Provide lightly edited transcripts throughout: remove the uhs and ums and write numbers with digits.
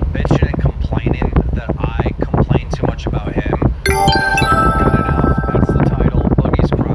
bitching and complaining that I complain too much about him. And I was like, good enough. That's the title. Boogie's crying.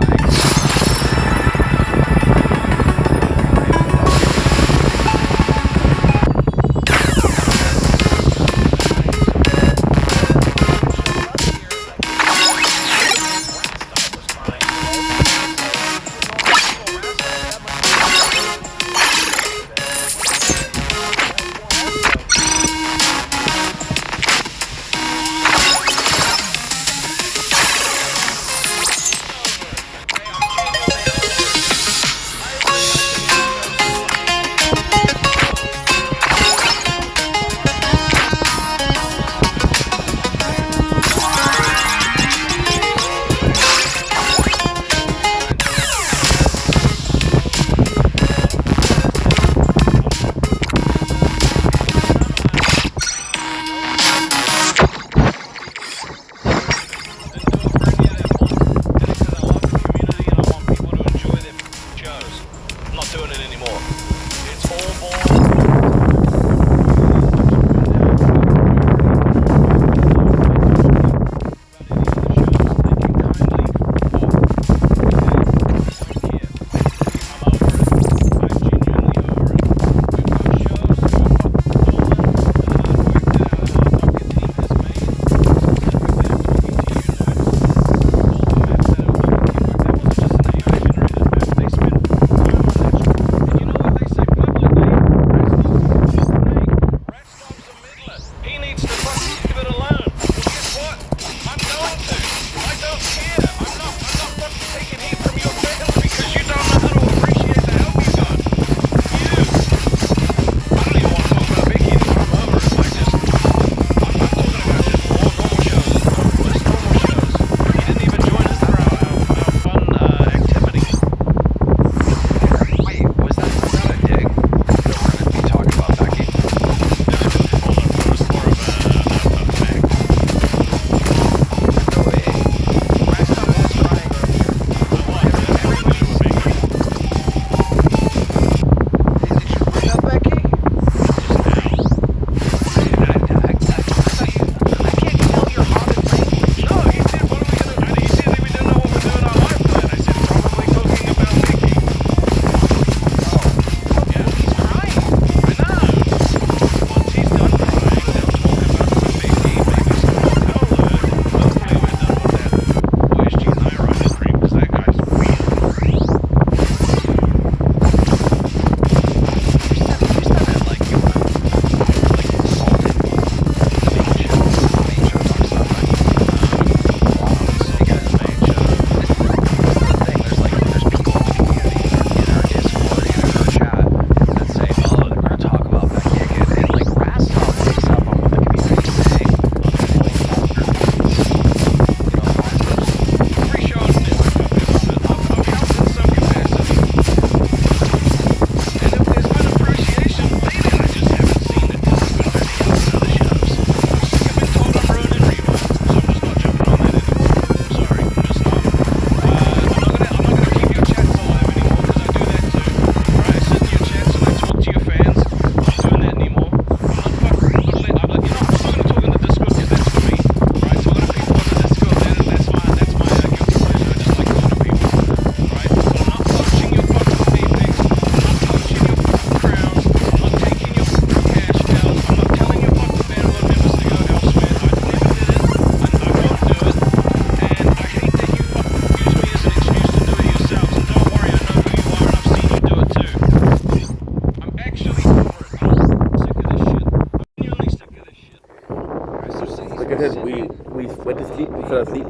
Like I said, we went to sleep, we fell asleep.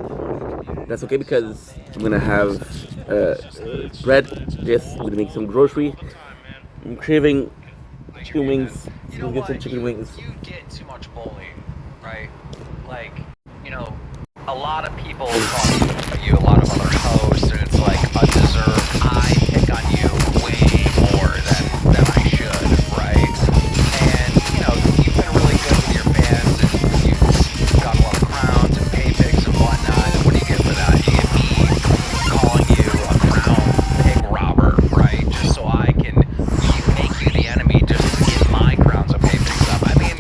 That's okay because I'm gonna have bread. Yes, I'm gonna make some grocery. I'm craving chicken wings. Let's get some chicken wings. You get too much bullying, right? Like, you know, a lot of people talk about you, a lot of other hosts, and it's like undeserved. I pick on you way more than I should, right? And, you know, you've been really good with your fans, and you've got a lot of crowns and pay pigs and whatnot. And what do you get for that? You get me calling you a crown pig robber, right? Just so I can make you the enemy just to get my crowns and pay pigs up. I mean,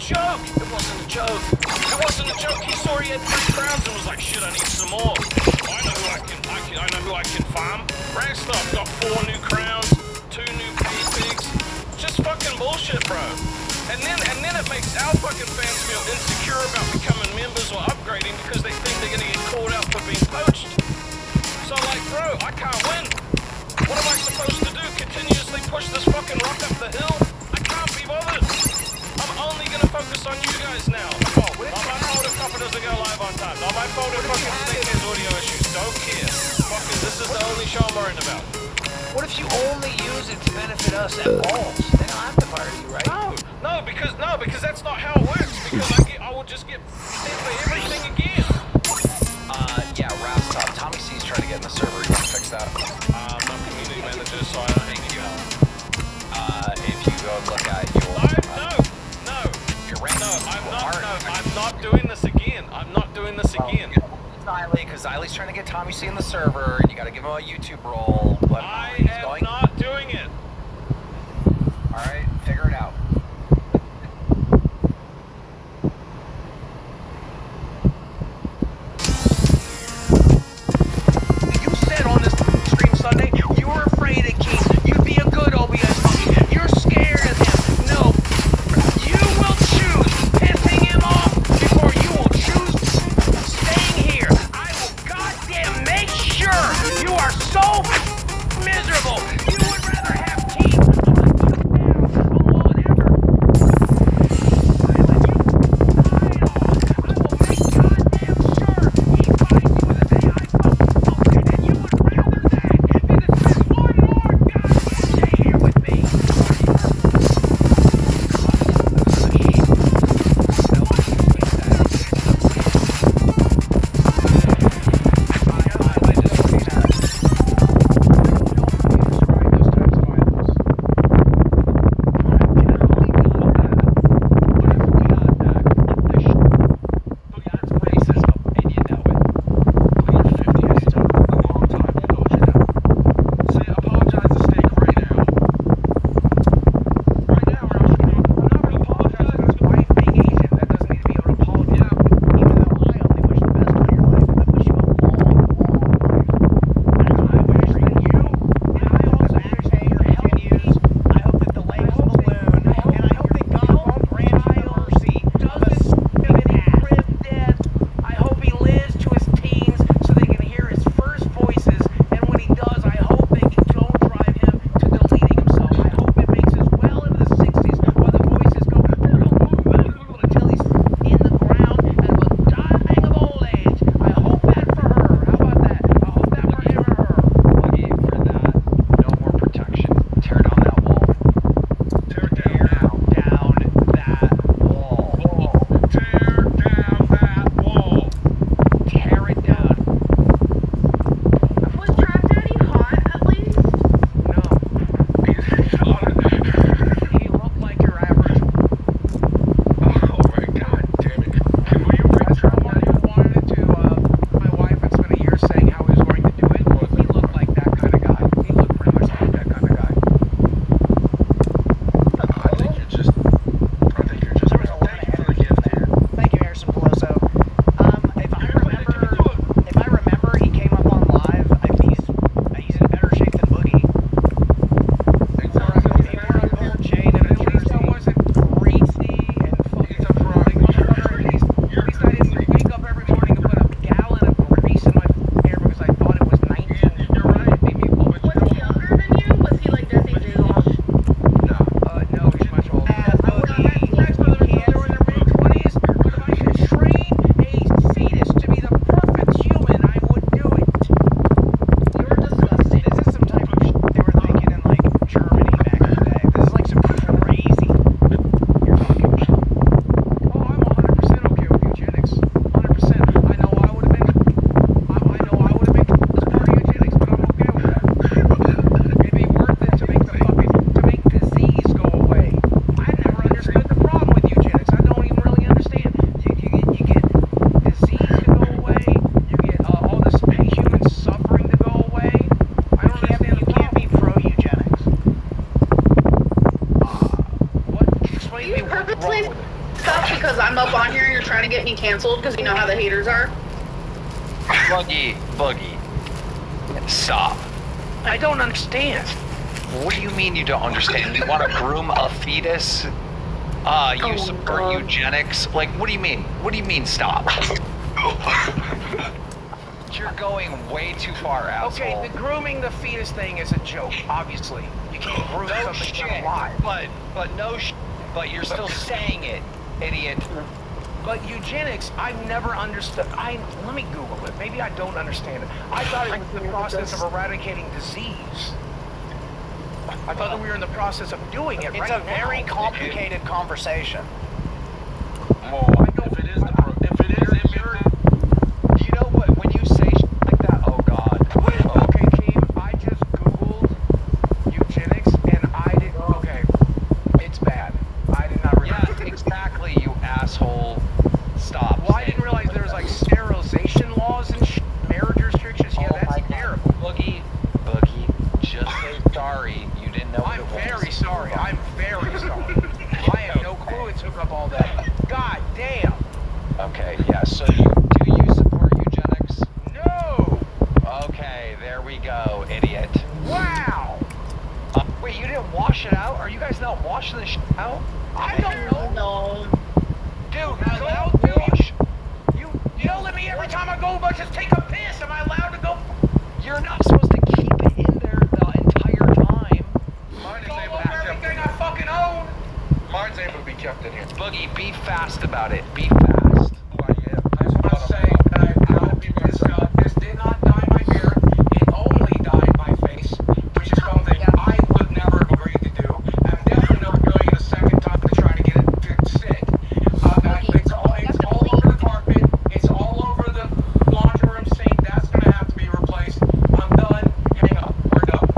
joke. It wasn't a joke. It wasn't a joke. He saw he had 3 crowns and was like, shit, I need some more. I know who I can farm. Ragstuff got 4 new crowns, 2 new pay pigs. Just fucking bullshit, bro. And then it makes our fucking fans feel insecure about becoming members or upgrading because they think they're gonna get called out for being poached. So like, bro, I can't win. What am I supposed to do? Continuously push this fucking rock up the hill? I can't be bothered. I'm only gonna focus on you guys now. Oh, not my fault if Copper doesn't go live on time. Not my fault if fucking Snake has audio issues. Don't care. Fucking, this is the only show I'm worrying about. What if you only use it to benefit us at balls? They don't have to fire you, right? No, because that's not how it works. Because I will just get paid for everything again. Yeah, Ragstuff. Tommy C's trying to get in the server. You want to fix that? I'm community manager, so I don't hate you. If you go and look at your... No. You're right. No, I'm not doing this again. I'm not doing this again. Because Eiley's trying to get Tommy C in the server, and you got to give him a YouTube role. I am not doing it. All right, figure it out. You said on this stream Sunday you were afraid of Keith. You'd be a good OBS monkey. You're scared of him. No. You will choose pissing him off before you will choose staying here. I will goddamn make sure you are so miserable. You would rather have Keith. because I'm up on here and you're trying to get me canceled because you know how the haters are? Boogie. Stop. I don't understand. What do you mean you don't understand? You want to groom a fetus? You support eugenics? Like, what do you mean? What do you mean stop? You're going way too far, asshole. Okay, the grooming the fetus thing is a joke, obviously. You can't groom something that's alive. But no shit. But you're still saying it, idiot. But eugenics, I've never understood. Let me Google it. Maybe I don't understand it. I thought it was the process of eradicating disease. I thought that we were in the process of doing it. It's a very complicated conversation. Well, if it is, You know what? When you say shit like that, oh god. Okay, Keem, I just Googled eugenics and I didn't. Okay, it's bad. I did not realize. Yeah, exactly, you asshole. Stop. Well, I didn't realize there was like sterilization laws and marriage restrictions. Yeah, that's terrible. Boogie, just say sorry. You didn't know I'm what it was. very sorry. I'm very sorry. I have no clue it took up all that. God damn. Okay, yeah, so do you support eugenics? No. Okay, there we go, idiot. Wow. Wait, you didn't wash it out? Are you guys not washing this shit out? I don't know. No. Dude, go wash. You yell at me every time I go, but just take a piss. Am I allowed to go? You're not supposed to keep it in there the entire time. mine is Go able over to be kept everything in I fucking own. Mine's able to be kept in here. Boogie, be fast about it. Be fast. Who I am. I just want to say that this did not dye my hair. It only dyed my face, which is something I would never have agreed to do. I'm definitely not doing it a second time to try to get it fixed sick. It's all over the carpet. It's all over the laundry room sink. That's gonna have to be replaced. I'm done. Hang up. We're done.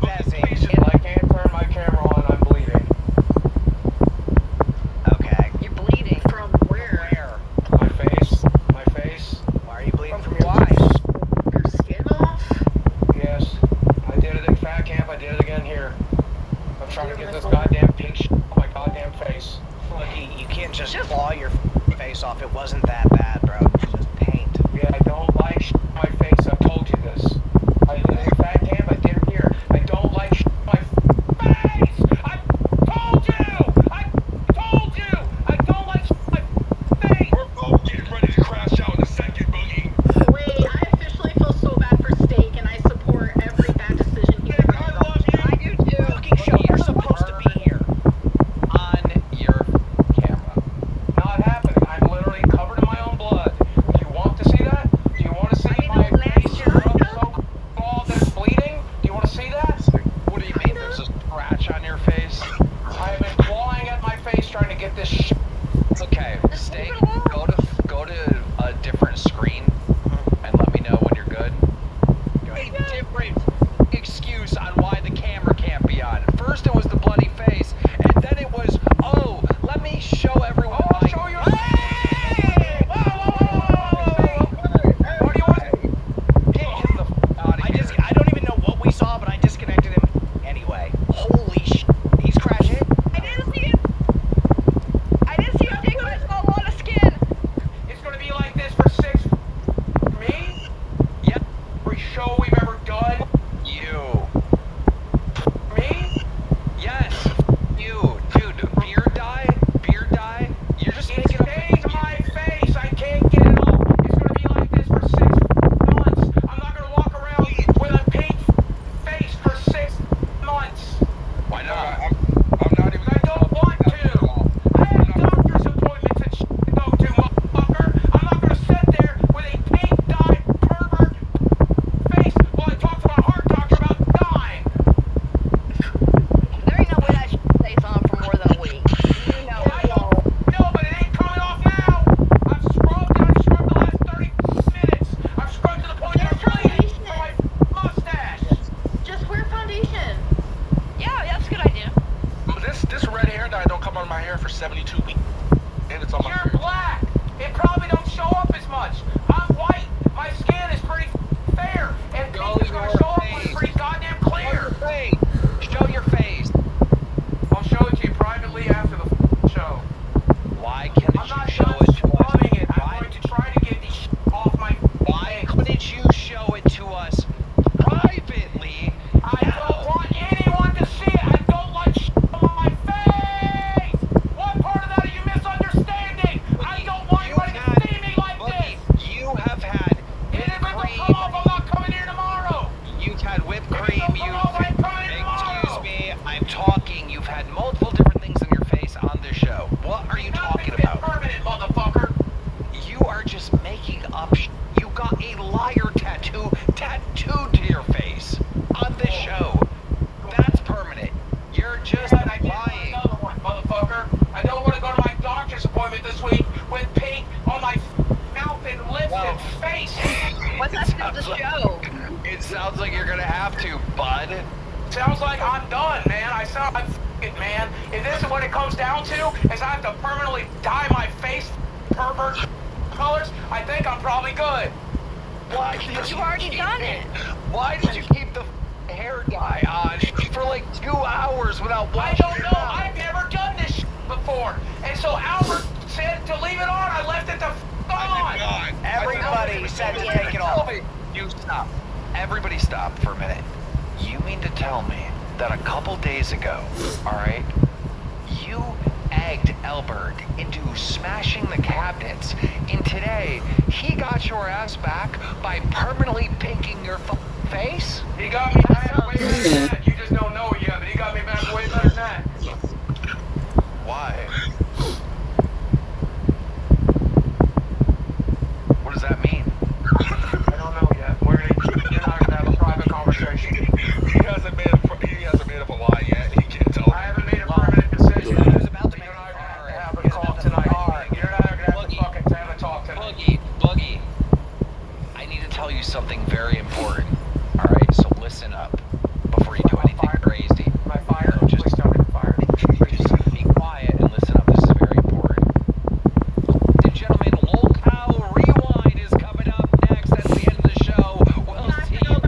I can't turn my camera on. I'm bleeding. Okay. You're bleeding. From where? My face. My face. Why are you bleeding from Why? your face? Your skin off? Yes, I did it at fat camp, I did it again here. I'm trying to get this goddamn pink shit on my goddamn face. Look, you can't just claw your face off. It wasn't that bad, bro. It's just paint. Yeah, I don't like shit on my face, I've told you this. I did it at fat camp, I did it here. I don't like shit on my face! I told you! I don't like shit on my face! We're both getting ready to crash out in a second, Boogie. Wait, I officially feel so bad for Steak and I support every bad decision he's ever I made. love you. I do too. Fucking show, you're supposed to be here. On your camera. Not happening. I'm literally covered in my own blood. Do you want to see that? Do you want to see my face so all that's bleeding? Do you want to see that? What do you mean? There's a scratch on your face? I have been clawing at my face trying to get this shit. Okay, Steak, go to a different screen and let me know when you're good. A different excuse on why the camera can't be on. First it was the bloody face, and then it was, oh, let me show everyone Oh, my... show your face! What do you want? Get him the f*** out of here. I don't even know what we saw, but I disconnected him anyway. Holy shit. He's crashing. I didn't see it. I didn't see him take off a lot of skin. It's gonna be like this for 6. Me? Yep, Every show we've ever done. you. Me? Yes, you. Dude, beard dye? You're just It making up... stains my face. I can't get it off. It's gonna be like this for 6 months. I'm not gonna walk around with a pink face for 6 months. Why not? I'm not even. I don't want to. I have doctor's appointments and shit to go to, motherfucker. I'm not gonna sit there with a pink dye pervert face while I talk to my heart doctor about dying. There ain't no way that stays on for more than a week. You know I don't know, but it ain't coming off now. I've scrubbed the last 30 minutes. I've scrubbed to the point that I'm bleeding from my mustache. Just wear foundation. Yeah, that's a good idea. This red hair dye don't come on my hair for 72 weeks, and it's on my You're face. black. It probably don't show up as much. I'm white. My skin is pretty fair. And pink is gonna show up when it's pretty goddamn clear. Show your face. I'll show it to you privately after the show. Why can't it I'm show Sounds like you're gonna have to, bud. Sounds like I'm done, man. I sound like it, man. If this is what it comes down to, is I have to permanently dye my face pervert colors, I think I'm probably good. Why did You already done it. Why did you keep the hair dye on for like 2 hours without I washing don't it know. out? I've never done this before. And so Albert said to leave it on. I left it on. Everybody said to take it off. You stop. Everybody stop for a minute. You mean to tell me that a couple days ago, alright, you egged Albert into smashing the cabinets, and today he got your ass back by permanently pinking your face? He got me back way better than that. You just don't know it yet, but he got me back way better than that. Why? What does that mean? I don't know yet. You're not gonna have a private conversation. He hasn't made up a lie yet. He can't tell. I haven't made a permanent decision. He was about to make You're not a gonna have to car. have a talk tonight. You're not gonna have to fucking have a talk tonight. Boogie, I need to tell you something very important. Alright, so listen up before you do anything crazy. Am I fired? No, just Please tell me I'm fired. Just be quiet and listen up. This is very important. Ladies and gentlemen, Lolcow Rewind is coming up next at the end of the show. We'll see you.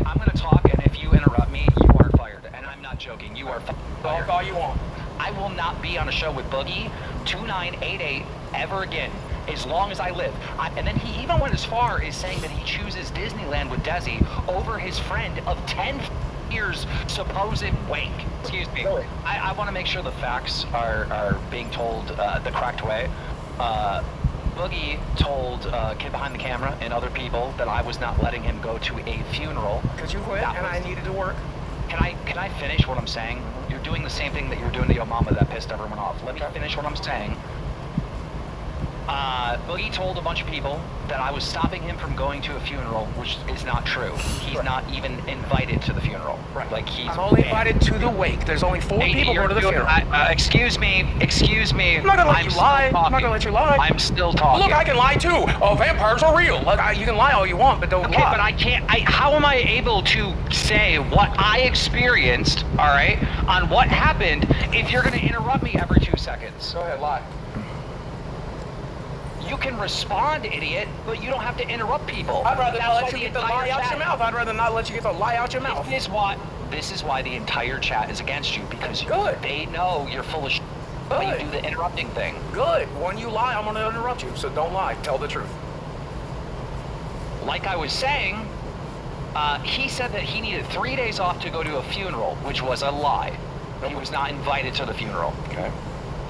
I'm going to talk, and if you interrupt me, you are fired. And I'm not joking. You are fired. Talk all you want. I will not be on a show with Boogie 2988 ever again, as long as I live. And then he even went as far as saying that he chooses Disneyland with Desi over his friend of 10 years supposed wake. Excuse me. I want to make sure the facts are being told the correct way. Boogie told Kid Behind the Camera and other people that I was not letting him go to a funeral. Because you quit and I needed to work. Can I finish what I'm saying? You're doing the same thing that you're doing to your mama that pissed everyone off. Let me finish what I'm saying. Boogie told a bunch of people that I was stopping him from going to a funeral, which is not true. He's not even invited to the funeral. Right. Like he's I'm only banned. invited to the wake. There's only 4 people going to the funeral. Excuse me. I'm not gonna let you still lie. I'm not talking. gonna let you lie. I'm still talking. Look, I can lie too. Oh, vampires are real. Look, you can lie all you want, but don't Okay, lie. but I can't. How am I able to say what I experienced, all right, on what happened if you're going to interrupt me every 2 seconds? Go ahead, lie. You can respond, idiot, but you don't have to interrupt people. I'd rather not That's let why you the get the entire lie out chat- your mouth. I'd rather not let you get the lie out your mouth. This is why the entire chat is against you, because Good. they know you're full of shit when you do the interrupting thing. Good. When you lie, I'm gonna interrupt you. So don't lie. Tell the truth. Like I was saying, he said that he needed 3 days off to go to a funeral, which was a lie. He was not invited to the funeral. Okay.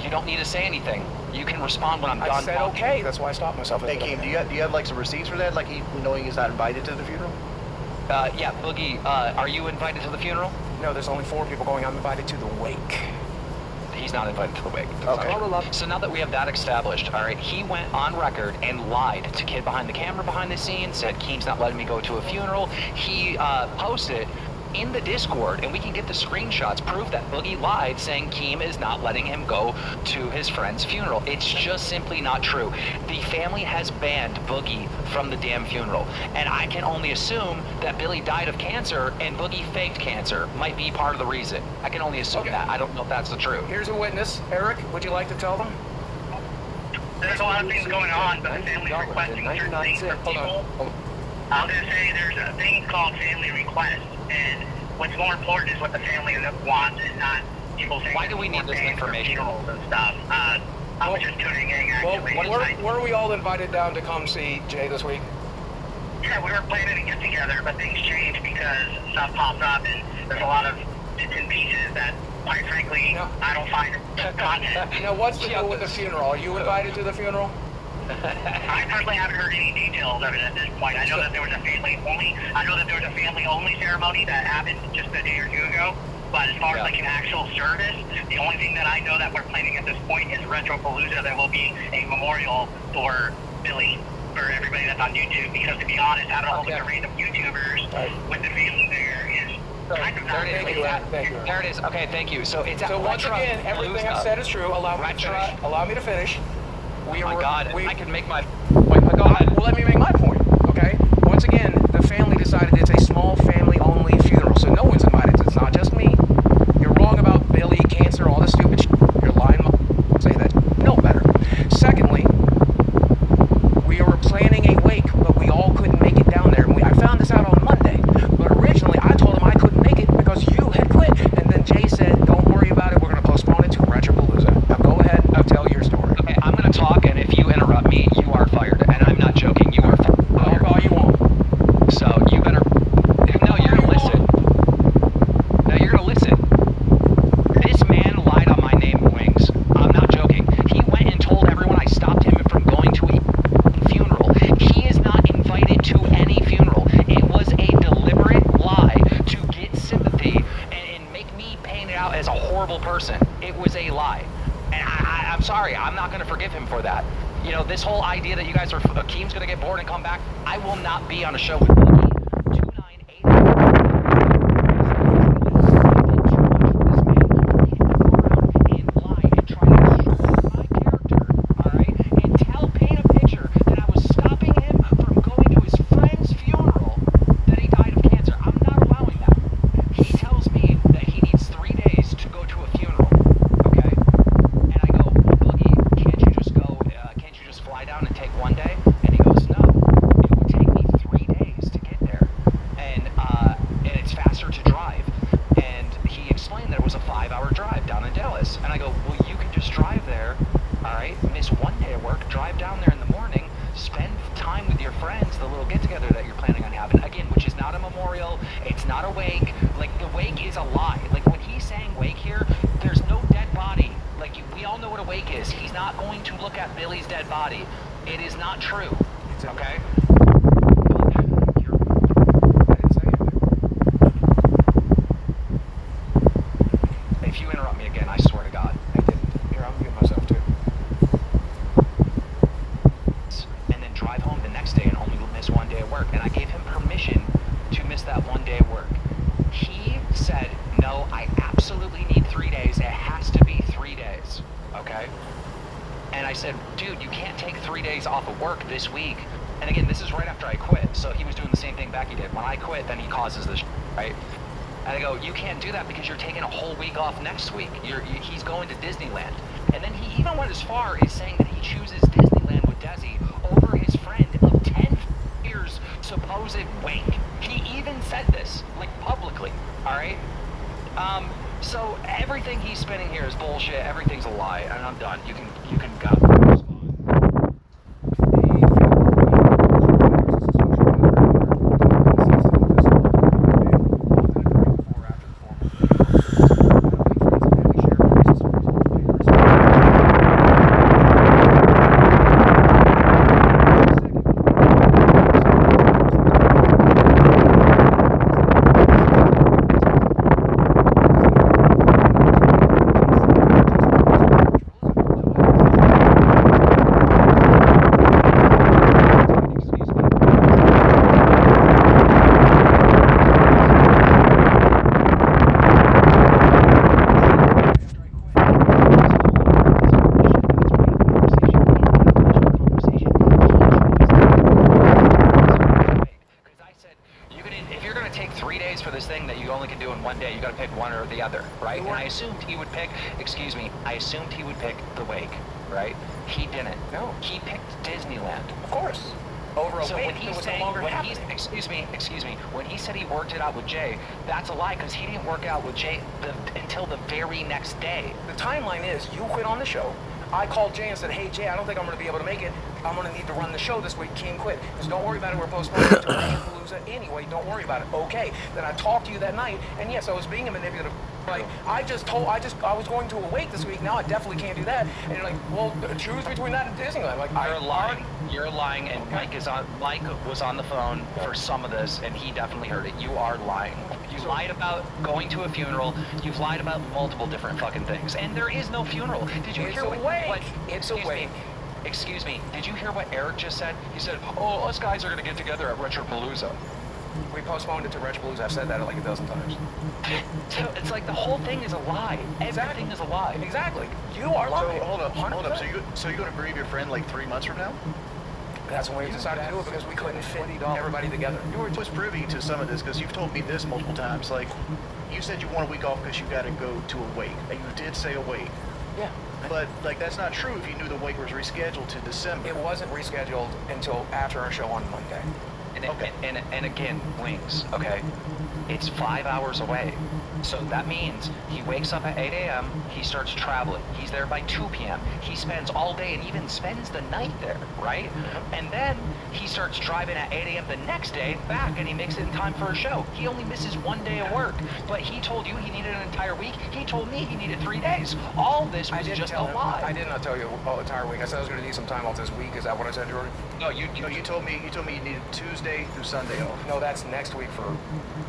You don't need to say anything. You can respond when I'm done I said talking. okay. That's why I stopped myself. Hey, Keem, do you have like some receipts for that? Like he knowing he's not invited to the funeral? Yeah, Boogie, are you invited to the funeral? No, there's only 4 people going. I'm invited to the wake. He's not invited to the wake. Okay. So now that we have that established, all right, he went on record and lied to Kid Behind the Camera behind the scenes, said Keem's not letting me go to a funeral. He posted in the Discord, and we can get the screenshots, prove that Boogie lied, saying Keem is not letting him go to his friend's funeral. It's just simply not true. The family has banned Boogie from the damn funeral, and I can only assume that Billy died of cancer and Boogie faked cancer might be part of the reason. I can only assume that. I don't know if that's the truth. Here's a witness. Eric, would you like to tell them? There's a lot of things going on, but the family's requesting certain things from people. I'm going to say there's a thing called family request, and what's more important is what the family wants, and not people saying. Why do we need this information? And stuff. I was just tuning in, actually. Where are we all invited down to come see Jay this week? Yeah, we were planning to get together, but things changed because stuff popped up, and there's a lot of bits and pieces that, quite frankly, No. I don't find content. Now, what's the deal with the funeral? Are you invited to the funeral? I personally haven't heard any details of it at this point. I know that there was a family only ceremony that happened just a day or two ago. But as far as like an actual service, the only thing that I know that we're planning at this point is Retropalooza. There will be a memorial for Billy, for everybody that's on YouTube. Because to be honest, having a whole bunch of random YouTubers with the family there is kind of not There it is. Okay, thank you. So it's So once again, everything I've said is true. Allow me to finish. Oh my God, I can make my... Wait, go ahead. Well, let me make my point, okay? Once again, the family decided it's a small family-only funeral, so no one's invited. It's not just me. You're wrong about Billy, cancer, all this stupid shit. You're lying. Say that. No better. Secondly, we were planning a wake, but we all couldn't make it down there. I found this out on Monday, but originally I told him I couldn't make it because you had quit. And then Jay said, don't worry about it. We're going to postpone it to Retropalooza. Now go ahead and tell your story. Okay, I'm going to talk, and if you interrupt me, you are fired. And I'm not joking. You are fired. I'll call you on. So you better... No, you're going to listen. No, you're going to listen. This man lied on my name, Wings. I'm not joking. He went and told everyone I stopped him from going to a funeral. He is not invited to any funeral. It was a deliberate lie to get sympathy and make me paint it out as a horrible person. It was a lie. And I'm sorry. I'm not going to forgive him for that. You know, this whole idea that you guys are... Keem's going to get bored and come back. I will not be on a show with Boogie. 5-hour drive down in Dallas. And I go, well, you can just drive there, all right, miss one day of work, drive down there in the morning, spend time with your friends, the little get-together that you're planning on having, again, which is not a memorial, it's not a wake. Like, the wake is a lie. Like, when he's saying wake here, there's no dead body. Like, we all know what a wake is. He's not going to look at Billy's dead body. It is not true, okay? If you interrupt me again, I swear to God. I didn't. Here, I'm muting myself too. And then drive home the next day and only miss one day of work. And I gave him permission to miss that one day of work. He said, no, I absolutely need 3 days. It has to be 3 days, okay? And I said, dude, you can't take 3 days off of work this week. And again, this is right after I quit. So he was doing the same thing Becky did. When I quit, then he causes this, right? And I go, you can't do that because you're taking a whole week off next week. He's going to Disneyland. And then he even went as far as saying that he chooses Disneyland with Desi over his friend of 10 years supposed wake. He even said this, like, publicly, all right? So everything he's spinning here is bullshit. Everything's a lie, and I'm done. You can go. I assumed he would pick the wake, right? He didn't. No. He picked Disneyland. Of course. Over a so wake when he's that was saying, no longer when happening. excuse me, when he said he worked it out with Jay, that's a lie because he didn't work out with Jay until the very next day. The timeline is you quit on the show. I called Jay and said, hey, Jay, I don't think I'm going to be able to make it. I'm going to need to run the show this week. Keem quit. Because don't worry about it. We're postponing it to Retropalooza anyway. Don't worry about it. Okay. Then I talked to you that night. And yes, I was being a manipulative like, I was going to a wake this week, now I definitely can't do that. And you're like, well, choose between that and Disneyland. Like, You're lying, and Mike was on the phone for some of this, and he definitely heard it. You are lying. You lied about going to a funeral. You've lied about multiple different fucking things, and there is no funeral. Did you hear what? It's a wake. Excuse me. Did you hear what Eric just said? He said, "Oh, us guys are gonna get together at Retropalooza." We postponed it to Reg Blues. I've said that like a dozen times. So it's like the whole thing is a lie. Everything is a lie. Exactly. You are lying. So hold up. So you're gonna bereave your friend like 3 months from now? That's when we decided to do it because we couldn't fit everybody together. You were just privy to some of this because you've told me this multiple times. Like, you said you want a week off because you got to go to a wake, and you did say a wake. Yeah. But like that's not true if you knew the wake was rescheduled to December. It wasn't rescheduled until after our show on Monday. And again, Wings, okay? It's 5 hours away. So that means he wakes up at 8 a.m., he starts traveling. He's there by 2 p.m. He spends all day and even spends the night there, right? And then he starts driving at 8 a.m. the next day back, and he makes it in time for a show. He only misses 1 day of work. But he told you he needed an entire week. He told me he needed 3 days. All this was just a lie. I did not tell you the entire week. I said I was going to need some time off this week. Is that what I said, Jordan? No, you told me you needed Tuesday through Sunday off. No, that's next week for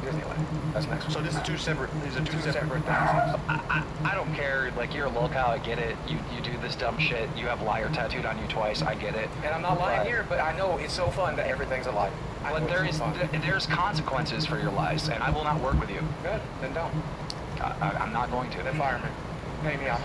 Disneyland. That's next week. So this is two separate things. I don't care. Like, you're a locale. I get it. You do this dumb shit. You have liar tattooed on you twice. I get it. And I'm not lying here, but I know it's so fun that everything's a lie. But there's consequences for your lies, and I will not work with you. Good. Then don't. I'm not going to. Then fire me. Pay me out.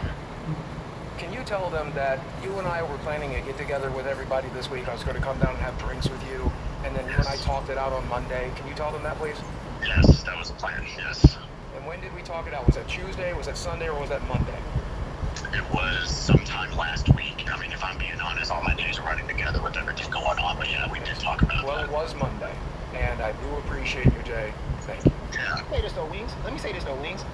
Can you tell them that you and I were planning a get-together with everybody this week? I was going to come down and have drinks with you, and then you and I talked it out on Monday. Can you tell them that, please? Yes, that was the plan, yes. And when did we talk it out? Was that Tuesday, was that Sunday, or was that Monday? It was sometime last week. I mean, if I'm being honest, all my days are running together with everything going on, but yeah, we did talk about that. Well, it was Monday, and I do appreciate you, Jay. Thank you. Yeah. Say this though, Wings. Let me say this though, Wings.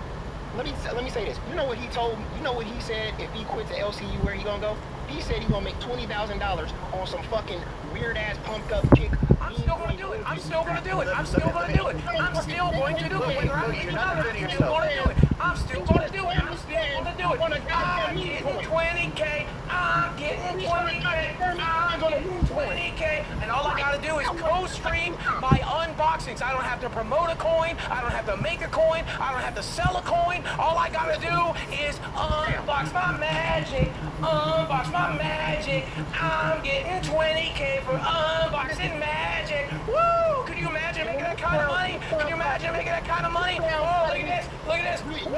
Let me say this. You know what he told? You know what he said? If he quits the LCU, where he gonna go? He said he gonna make $20,000 on some fucking weird ass pumped up chick. I'm still gonna do it. I'm still gonna do it. I'm still gonna do it. I'm still going to do it. Whether I'm You're not defending still yourself. gonna do it. I'm still gonna do it. I'm still gonna do it. I'm getting 20K. I'm getting 20K. I'm getting 20K. And all I gotta do is co-stream my unboxings. I don't have to promote a coin. I don't have to make a coin. I don't have to sell a coin. All I gotta do is unbox my magic. Unbox my magic. I'm getting 20K for unboxing magic. Woo! Could you imagine making that kind of money? Could you imagine making that kind of money? Oh, look at this. Look at this. Woo!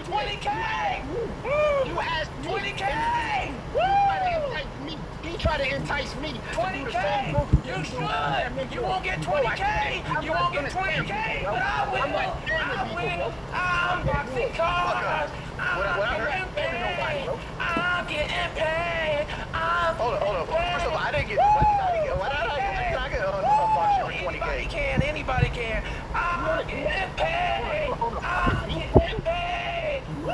20K! Woo! You asked 20K! Woo! He tried to entice me. 20K! You should! You won't get 20K! You won't get 20K! But I will! I'm boxing cars! I'm getting paid! Hold up. First of all, I didn't get. Why did I get unboxed for 20K? Anybody can. I'm getting paid! I'm getting paid! Woo!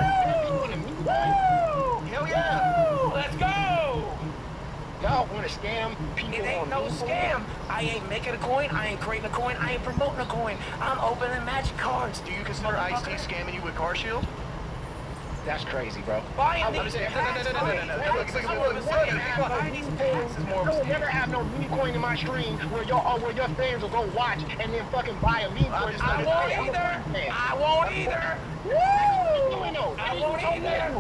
Hell yeah! Woo! Let's go! Y'all want to scam people? It ain't no scam. I ain't making a coin. I ain't creating a coin. I ain't promoting a coin. I'm opening magic cards. Do you consider Ice-T scamming you with Car Shield? That's crazy, bro. Buying these No. I will never have no meme coin in my stream where your fans will go watch and then fucking buy a meme coin. I won't either. I won't either. Woo! I won't either.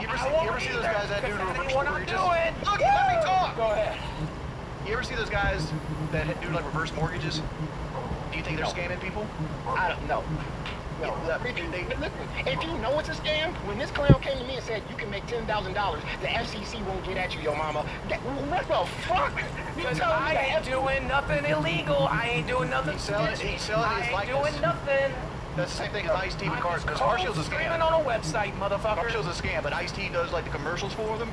You ever see those guys that do reverse what I'm mortgages? doing. Look, let me talk. Go ahead. You ever see those guys that do like reverse mortgages? Do you think they're scamming people? I don't know. No, listen, if you know it's a scam, when this clown came to me and said you can make $10,000, the FCC won't get at you, yo mama. What the fuck? Because I ain't doing nothing illegal. I ain't doing nothing. He's selling his I ain't likeness. doing nothing. That's the same thing as Ice-T with cars, because Car Shield's a Streaming scam. on a website, motherfucker. Car Shield's a scam, but Ice-T does like the commercials for them.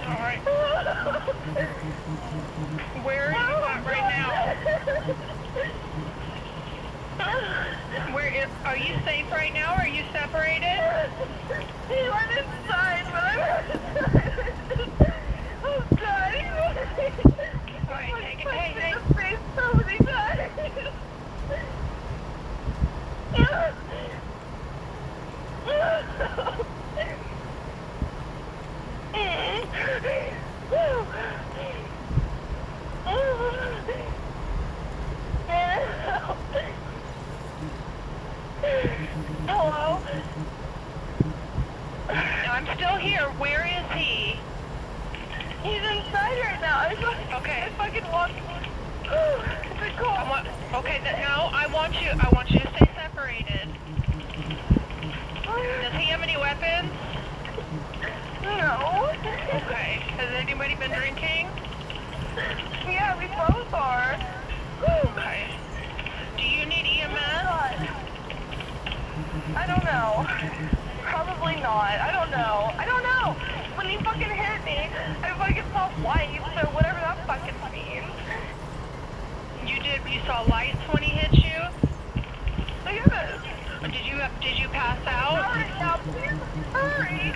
Alright. Where are you at right now? Are you safe right now? Are you separated? He went inside, but I'm dying. Alright, take Hello? I'm still here. Where is he? He's inside right now. Okay. I fucking walked. It's a call. Okay, no, I want you to stay separated. Does he have any weapons? No. Okay. Has anybody been drinking? Yeah, we both are. Okay. Do you need EMS? I don't know. Probably not. I don't know. When he fucking hit me, I fucking saw lights, so whatever that fucking means. You saw lights when he hit you? Yes. Did you pass out? Hurry now, please. Hurry.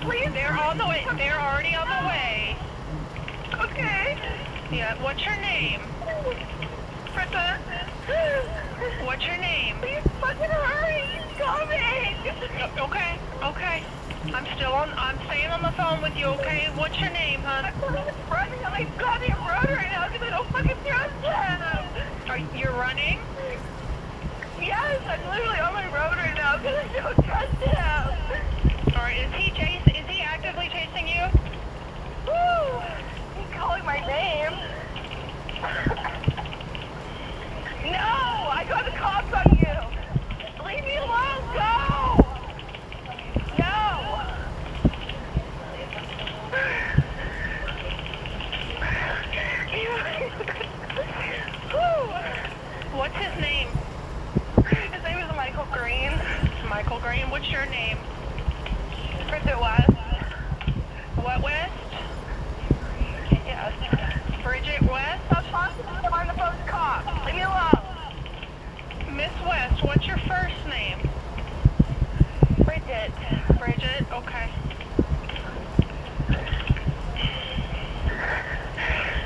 Please. They're on the way. They're already on the way. Okay. Yeah, what's your name? Britta. What's your name? Please fucking hurry. He's coming. Okay. I'm staying on the phone with you, okay? What's your name, hon? I'm running on my goddamn road right now because I don't fucking trust him. You're running? Yes, I'm literally on my road right now because I don't trust him. Alright, is he actively chasing you? Woo! He's calling my name. No! I got the cops on you! Leave me alone! Go! No! What's his name? His name is Michael Green. Michael Green, what's your name? Bridget West. What West? Yes. Bridget West? Stop talking on the phone to cops. Leave me alone. Miss West, what's your first name? Bridget. Bridget, okay.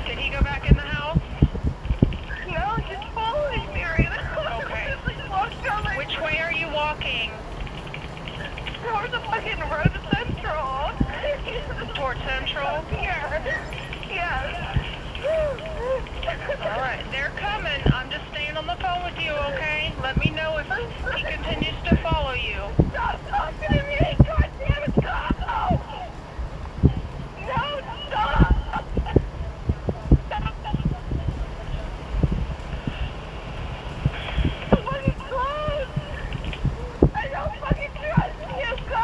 Did he go back in the house? No, he's following me right now. Okay. Which way are you walking? Towards the fucking road to Central. Towards Central? Here. Yes. Alright, they're coming. I'm just staying on the phone with you, okay? Let me know if he continues to follow you. Stop talking to me! God damn it, stop! No, stop! The fucking close! I don't fucking trust you! Go!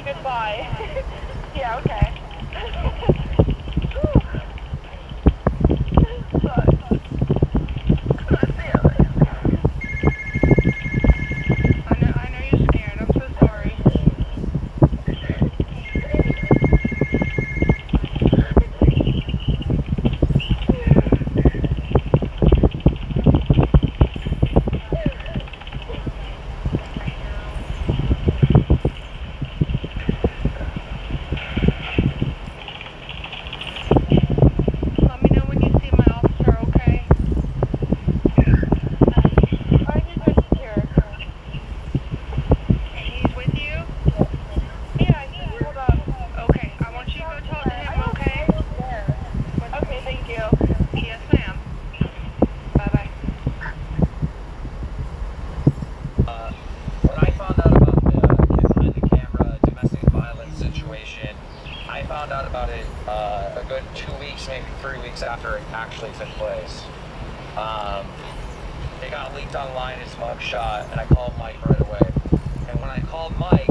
say goodbye. Yeah, okay. I know you're scared. I'm so sorry. Let me know when you see my officer, okay? I think I'm here. He's with you? Yeah, he pulled up. Okay, I want you to go talk to him, okay? Okay, thank you. Yes, ma'am. Bye-bye. When I found out about the kid behind the camera domestic violence situation, I found out about it a good 2 weeks, maybe 3 weeks after it actually took place. It got leaked online, his mugshot, and I called Mike right away. And when I called Mike,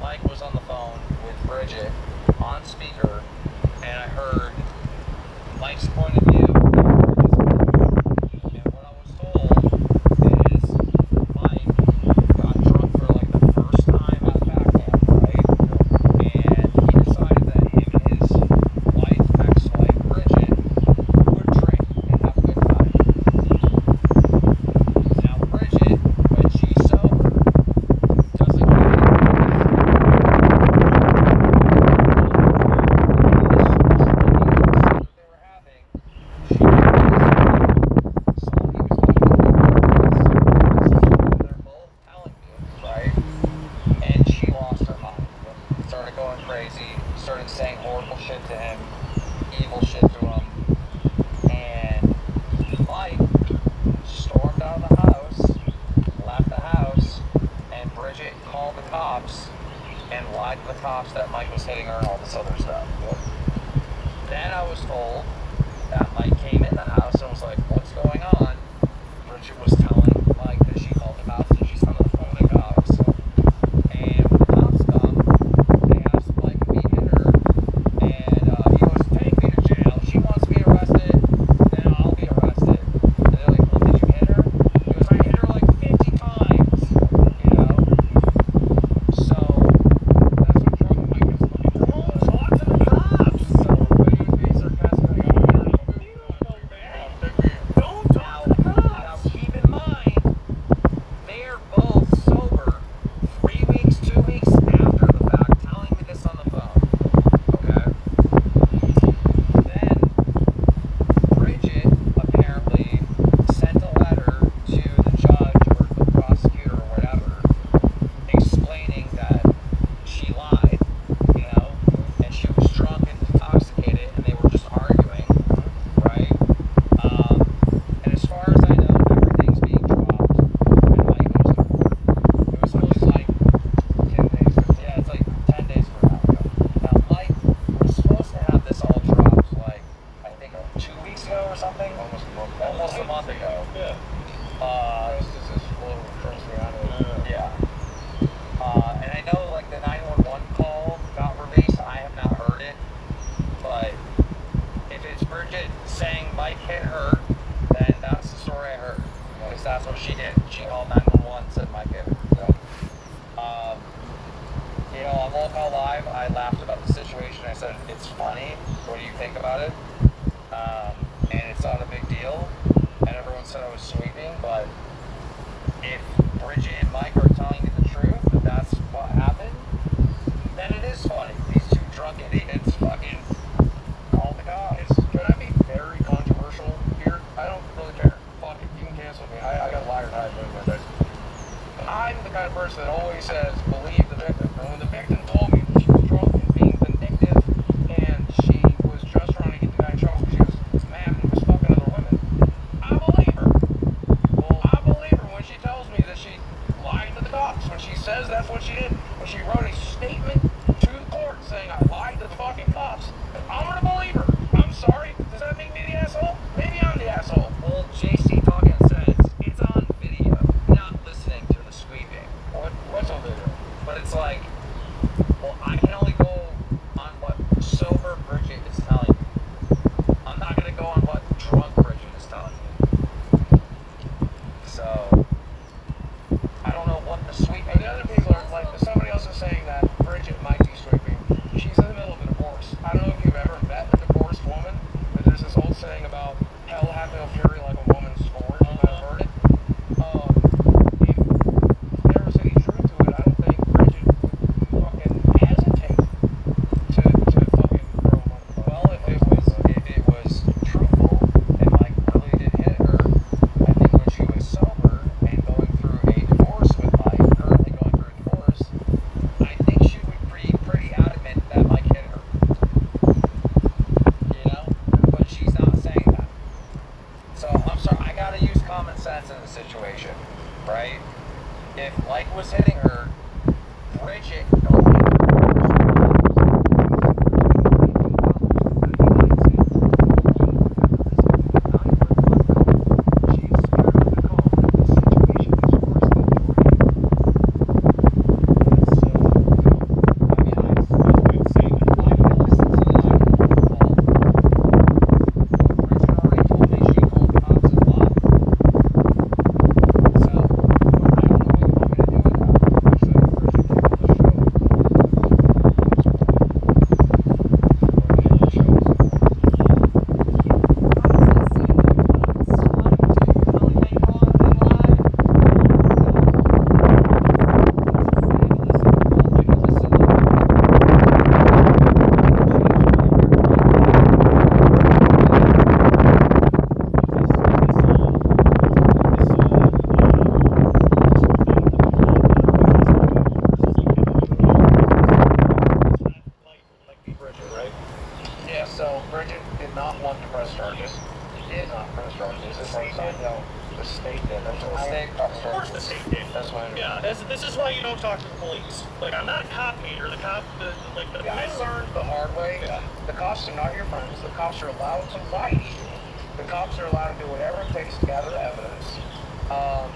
Mike was on the phone with Bridget on speaker, and I heard Mike's point of view. And what I was told is Mike got drunk for like the first time at back camp, right? And he decided that him and his wife, ex-wife Bridget, would drink and have a good time. Now Bridget, when she's sober, doesn't get it. They were having. She saw he was talking to her. This is what they're both telling me, right? And she lost her mind. Started going crazy. Started saying horrible shit to him, evil shit to him. And Mike stormed out of the house, left the house, and Bridget called the cops and lied to the cops that Mike was hitting her and all this other stuff. Then I was told that Mike came in the house and was like, "What's going on?" Bridget was telling Mike that she called the cops and she's on the phone with the cops. And when the cops come, they asked Mike if he hit her. And he goes, "Take me to jail. She wants me arrested, then I'll be arrested." And they're like, "Well, did you hit her?" He goes, "I hit her like 50 times, you know?" So that's what drunk Mike is like. Come on, talk to the cops. So he was being sarcastic. Don't talk to the cops. Now keep in mind, they're both sober 3 weeks, 2 weeks after the fact, telling me this on the phone. Okay. Then Bridget apparently sent a letter to the judge or the prosecutor or whatever, explaining that she lied, you know, and she was drunk and intoxicated, and they were just arguing, right? And as far as I know, everything's being dropped, and Mike goes to court. It was supposed to like 10 days. Yeah, it's like 10 days from now. Now Mike was supposed to have this all dropped like I think 2 weeks ago or something. Almost a month ago. Yeah. Yeah. And I know like the 911 call got released. I have not heard it, but if it's Bridget saying Mike hit her, then that's the story I heard. Because that's what she did. She called 911, said Mike hit her. You know, on Locale Live, I laughed about the situation. I said, "It's funny. What do you think about it?" And it's not a big deal. And everyone said I was sweeping, but if Bridget and Mike are telling you the truth, that that's what happened, then it is funny. These two drunk idiots fucking called the cops. Can I be very controversial here? I don't really care. Fuck it, you can cancel me. I got a liar hide in my face. I'm the kind of person that always says, believe the victim. And when the victim told me that she was drunk and being vindictive, and she was just trying to get the guy in trouble because she was mad and he was fucking other women, I believe her. Well, I believe her when she tells me that she lied to the cops. When she says that's what she did. When she wrote a statement to the court saying I lied to the fucking cops, I'm gonna believe her. I'm sorry. Does that make me the asshole? Maybe I'm the asshole. Well, JC talking says it's on video, not listening to the squeaking. What's on video? But it's like, well, So I don't know what the sweep. And the other people are like, somebody else is saying that Bridget might be sweeping. She's in the middle of a divorce. I don't know if you've ever met a divorced woman, but there's this old saying about hell hath no fury like a woman's scorn. You might have heard it. If there was any truth to it, I don't think Bridget would fucking hesitate to fucking throw him on the phone. Well, if it was truthful and Mike really did hit her, I think when she was sober and going through a divorce with Mike, currently going through a divorce, I think she would be pretty adamant that Mike hit her. You know? But she's not saying that. So I'm sorry, I gotta use common sense in the situation, right? If Mike was hitting her, Bridget So Bridget did not want to press charges. Did not press charges. As far as I know, the state did. That's what the state pressed charges. Of course the state did. That's what I know. Yeah, this is why you don't talk to the police. Like, I'm not a cop hater. The cop, the I learned the hard way. The cops are not your friends. The cops are allowed to lie to you. The cops are allowed to do whatever it takes to gather evidence.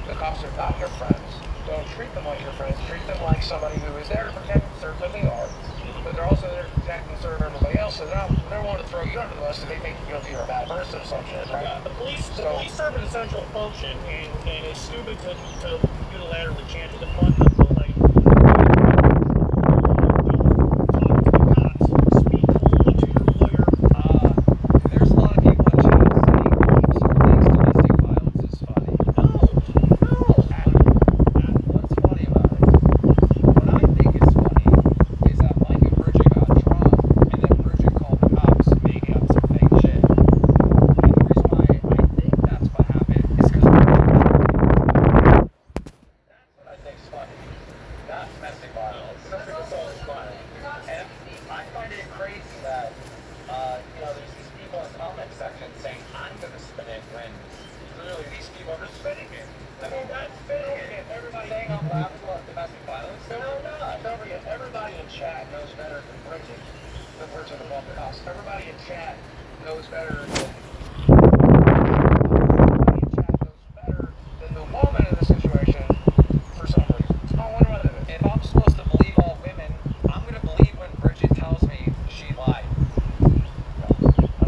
The cops are not your friends. Don't treat them like your friends. Treat them like somebody who is there to protect and serve them. They are. But they're also there to protect and serve everybody else. So they don't want to throw you under the bus if they think you you're a bad person or some shit, right? The police serve an essential function, and it's stupid to unilaterally change the fund them. So, like, there's a lot of people in chat saying sort of thinks domestic violence is funny. What's funny about it? What I think is funny is that Mike and Bridget got drunk, and then Bridget called the cops making up some fake shit. And the reason why I think that's what happened is because that's what I think is funny. Not domestic violence. Domestic assault is funny. And I find it crazy that there's these people in the comment section saying, I'm going to spin it, when clearly these people are spinning it. I mean, that's spinning it. Everybody saying I'm laughing about domestic violence? No, not. Don't forget, everybody in chat knows better than Bridget above the cops. Everybody in chat knows better than the woman in the situation for some reason. I wonder what it is. If I'm supposed to believe all women, I'm going to believe when Bridget tells me she lied. I'm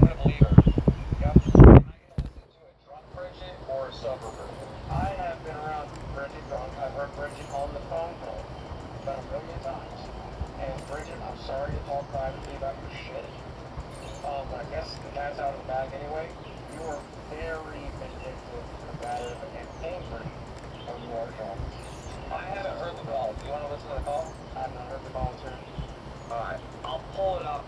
going to believe her. Yep. Am I going to listen to a drunk Bridget or a sober Bridget? I have been around Bridget drunk. I've heard Bridget on the phone call about 1 million times. And Bridget, I'm sorry to talk privately about your shit. I guess the cat's out of the bag anyway. You were very vindictive, combative, and angry when you are drunk. I haven't heard the call. Do you want to listen to the call? I have not heard the call, too. Alright. I'll pull it up.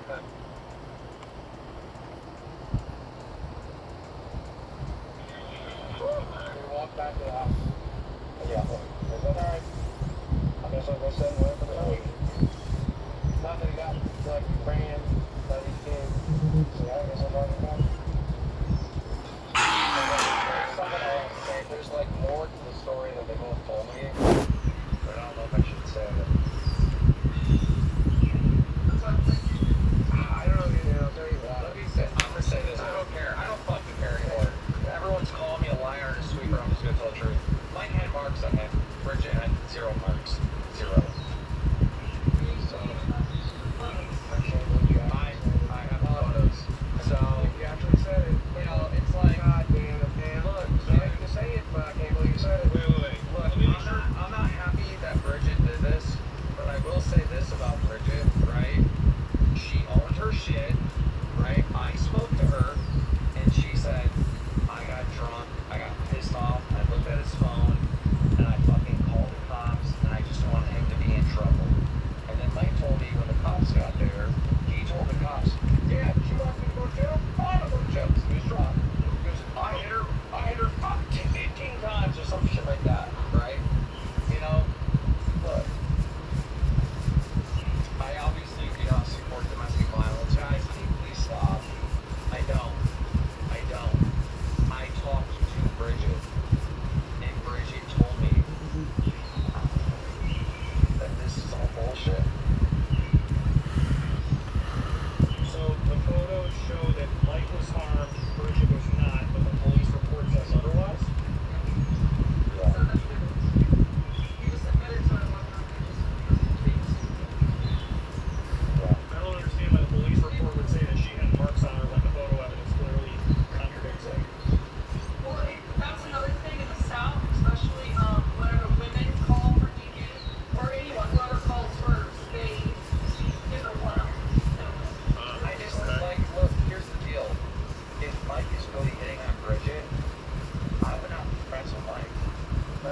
We walked back to the house. Yeah, is that alright? I guess I'll go sit and wait for the week. Not that he got, like, ran, but he did. So I guess I'll go back. There's like more to the story that they both told me, but I don't know if I should say it. I don't know, I'll tell you what. I'm gonna say this, I don't care. I don't fucking care anymore. Everyone's calling me a liar and a sweeper, I'm just gonna tell the truth. Mike had marks on him. Bridget had 0 marks. 0.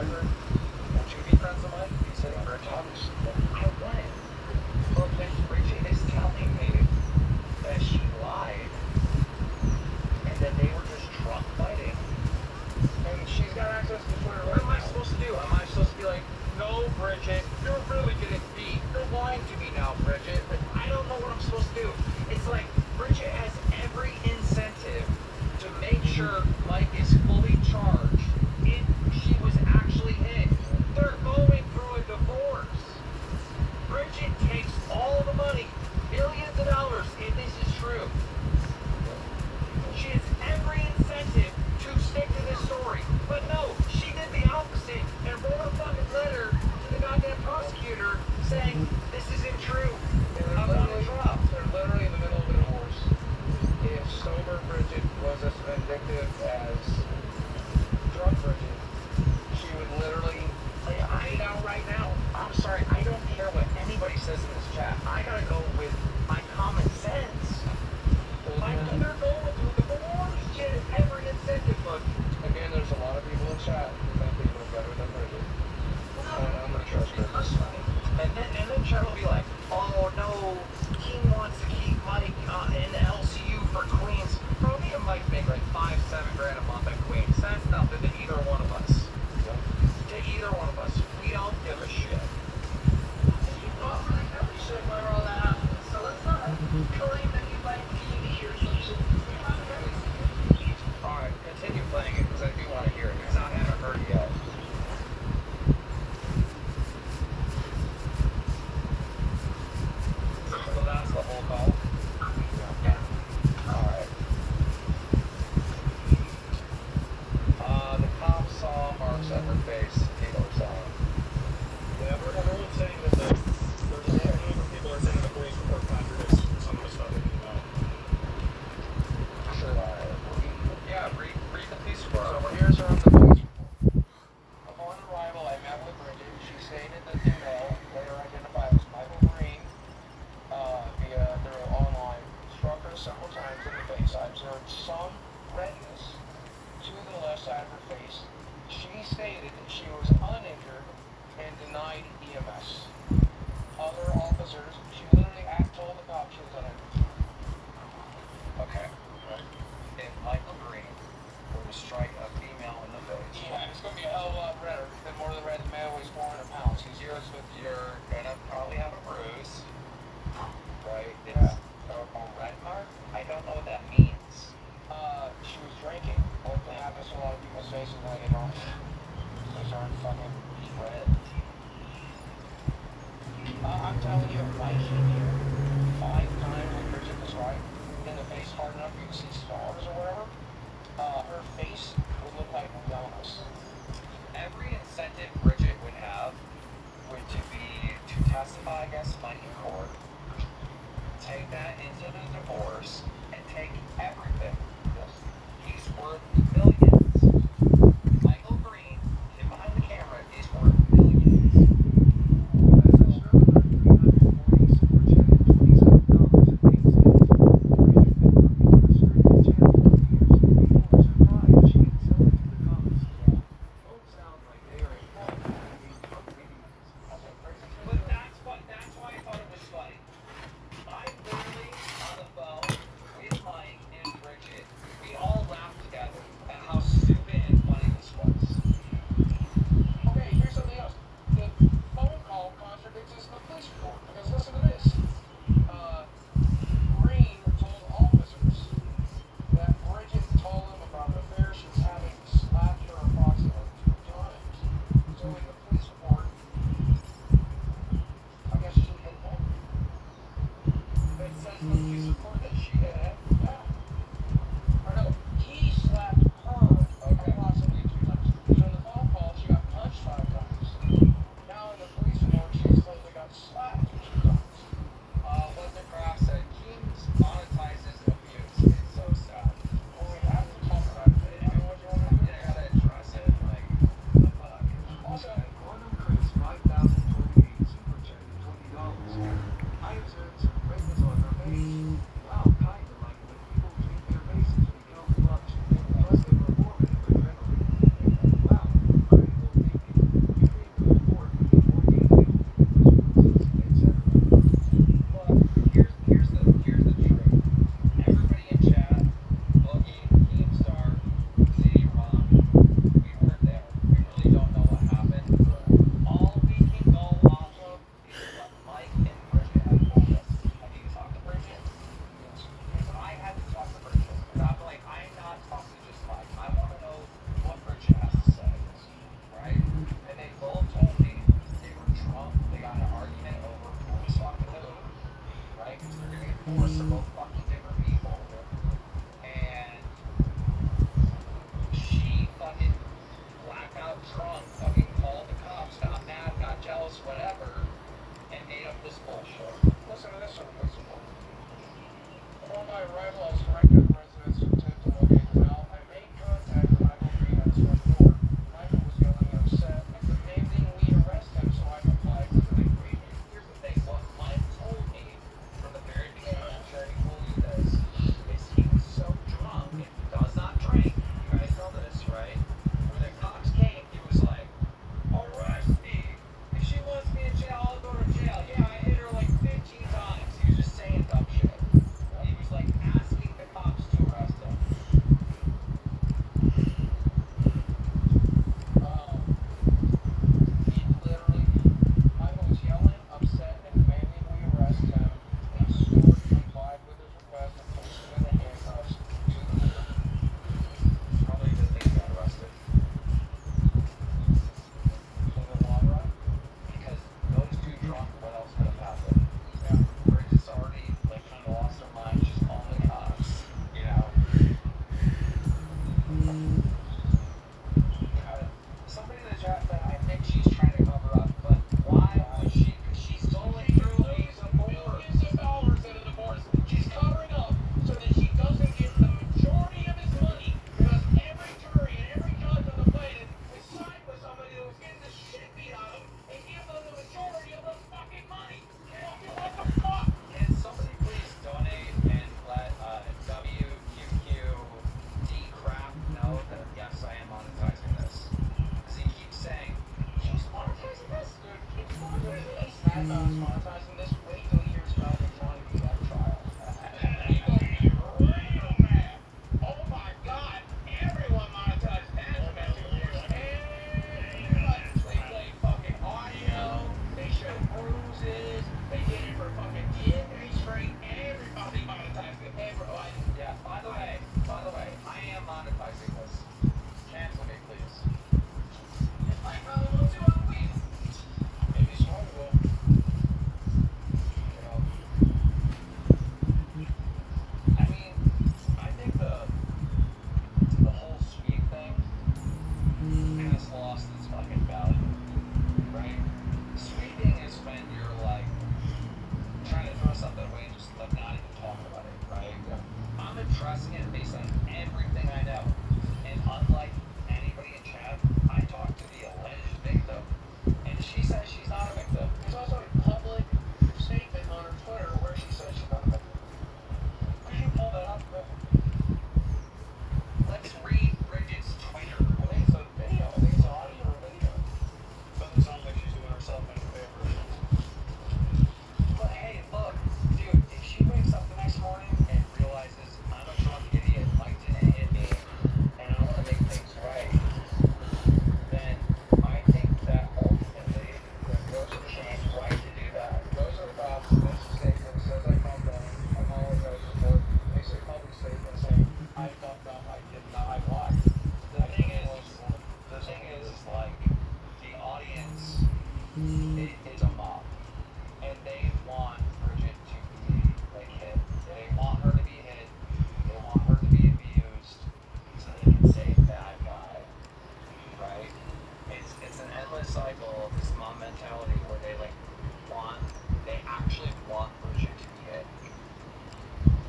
record, won't you be friends with Mike? He's hitting Bridget. I wouldn't. But when Bridget is telling me that she lied and that they were just drunk fighting, and she's got access to Twitter. What am I supposed to do? Am I supposed to be like, no, Bridget, you're really getting beat. You're lying to me now, Bridget. But I don't know what I'm supposed to do. It's like Bridget has every incentive to make sure Mike is fully charged if she was actually hit. They're going through a divorce. Bridget takes all the money, millions of dollars, if this is true. She has every incentive to stick to this story. But no, she did the opposite and wrote a fucking letter to the goddamn prosecutor saying, this isn't true. I'm on the trial. They're literally in the middle of a divorce. If sober Bridget was as vindictive as drunk Bridget, she would literally lay it out right now. I'm sorry, I don't care what anybody says in this chat. I gotta go with my common sense. They're going through the divorce. She has every incentive, look. Again, there's a lot of people in chat who think they know better than Bridget. I'm gonna trust her. And then chat will be like, oh no, King wants to keep Mike in the LCU for Queens. Bro, me and Mike make like $5-7 grand a month at Queens. That's nothing to either one of us. To either one of us. We don't give a shit. Shit, where all that. So let's not claim that you like TV or something. Alright, continue playing it because I do want to hear it because I haven't heard it yet. So that's the whole call? Yeah. Alright. The cops saw marks at her face. People are saying. Yeah, everyone's saying that there's a team of people are saying the police report contradicts some of the stuff that you know. Should I read the police report? So here's her on the police report. Upon arrival, I met with Bridget. She stated that the male, later identified as Michael Green, via their online, struck her several times in the face. I observed some redness to the left side of her face. She stated that she was uninjured and denied EMS. Other officers, she literally told the cops she was uninjured. Okay. If Michael Green were to strike a female in the face, yeah, it's going to be a hell of a lot redder than more of the red male weighs 400 pounds. Because you're going to probably have a bruise. Right? It's a red mark. I don't know what that means. She was drinking. What happens to a lot of people's faces when they get drunk? Those aren't fucking red. I'm telling you, if I hit you 5 times like Bridget described, in the face hard enough you can see scars or whatever, her face would look like wellness. Every incentive Bridget would have would be to testify against Mike in court, take that into the divorce, and take everything. He's worth millions. Michael Green, him behind the camera, is worth millions. But that's why I thought it was funny. I literally, on the phone, with Mike and Bridget, we all laughed together at how stupid and funny this was. Okay, here's something else. The phone call contradicts this in the police report. Because listen to this. Green told officers that Bridget told him about the affair she was having, slapped her approximately 2 times. So in the police report, I guess she hit him. It says in the police report that she hit him. Yeah. Or no, he slapped her approximately 2 times. So in the phone call, she got punched 5 times. Now in the police report, she supposedly got slapped 2 times. What the graph said, Kings monetizes abuse. It's so sad. Well, we have to talk about it. I mean, what do you want to do? I gotta address it. Like, what the fuck? Also, mad about us monetizing this. Wait till he hears about me trying to do that trial. Real mad. Oh my God! Everyone monetizes that. Everybody. They play fucking audio. They show bruises. They did it for fucking injury straight. Everybody monetizes it. Everybody. Yeah. By the way, I am monetizing this. Cancel me, please. If I probably will too on weed. Maybe someone will. You know. I mean, I think the whole sweep thing has lost its fucking value, right? Sweeping is when you're like trying to throw something away and just like not even talking about it, right? I'm addressing it based on everything I know, and unlike anybody in chat, I talked to the alleged victim, and she says she's not a victim. There's also a public statement on her Twitter where she says she's not a victim. Could you pull that up? Let's read Bridget's Twitter. I think it's a video. I think it's audio or video. Doesn't sound like she's doing herself any favors. But hey, look, dude, if she wakes up the next morning and realizes I'm a drunk idiot, Mike didn't hit me, and I want to make things right, then I think that ultimately goes to Shane's right to do that. Goes to the cops, makes a statement, says I fucked up, apologizes for it, makes a public statement saying I fucked up, I did not, I lied. The thing is like the audience is a mob, and they want Bridget to be like hit. They want her to be hit. They want her to be abused, so they can say bad guy, right? It's an endless cycle of this mob mentality where they actually want Bridget to be hit.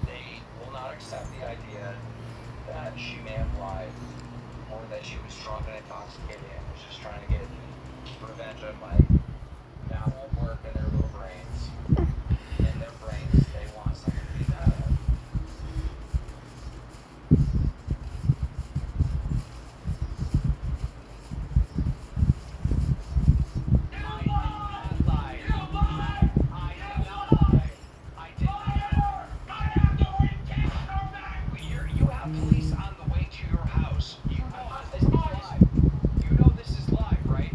They will not accept the idea that she may have lied or that she was drunk and intoxicated and was just trying to get revenge on Mike. That won't work in their little brains. In their brains, they want someone to be mad at. You have police on the way to your house. You know this is live. You know this is live, right?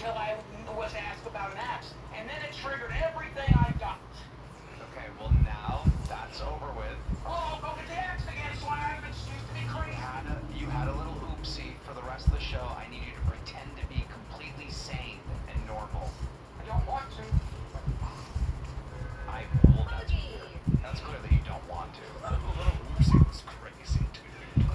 until I was asked about an axe. And then it triggered everything I got. Okay, well now that's over with. Oh, go get the axe again, so I have an excuse to be crazy. You had a little oopsie. For the rest of the show, I need you to pretend to be completely sane and normal. I don't want to. Well, that's clear that you don't want to. A little oopsie was crazy, dude.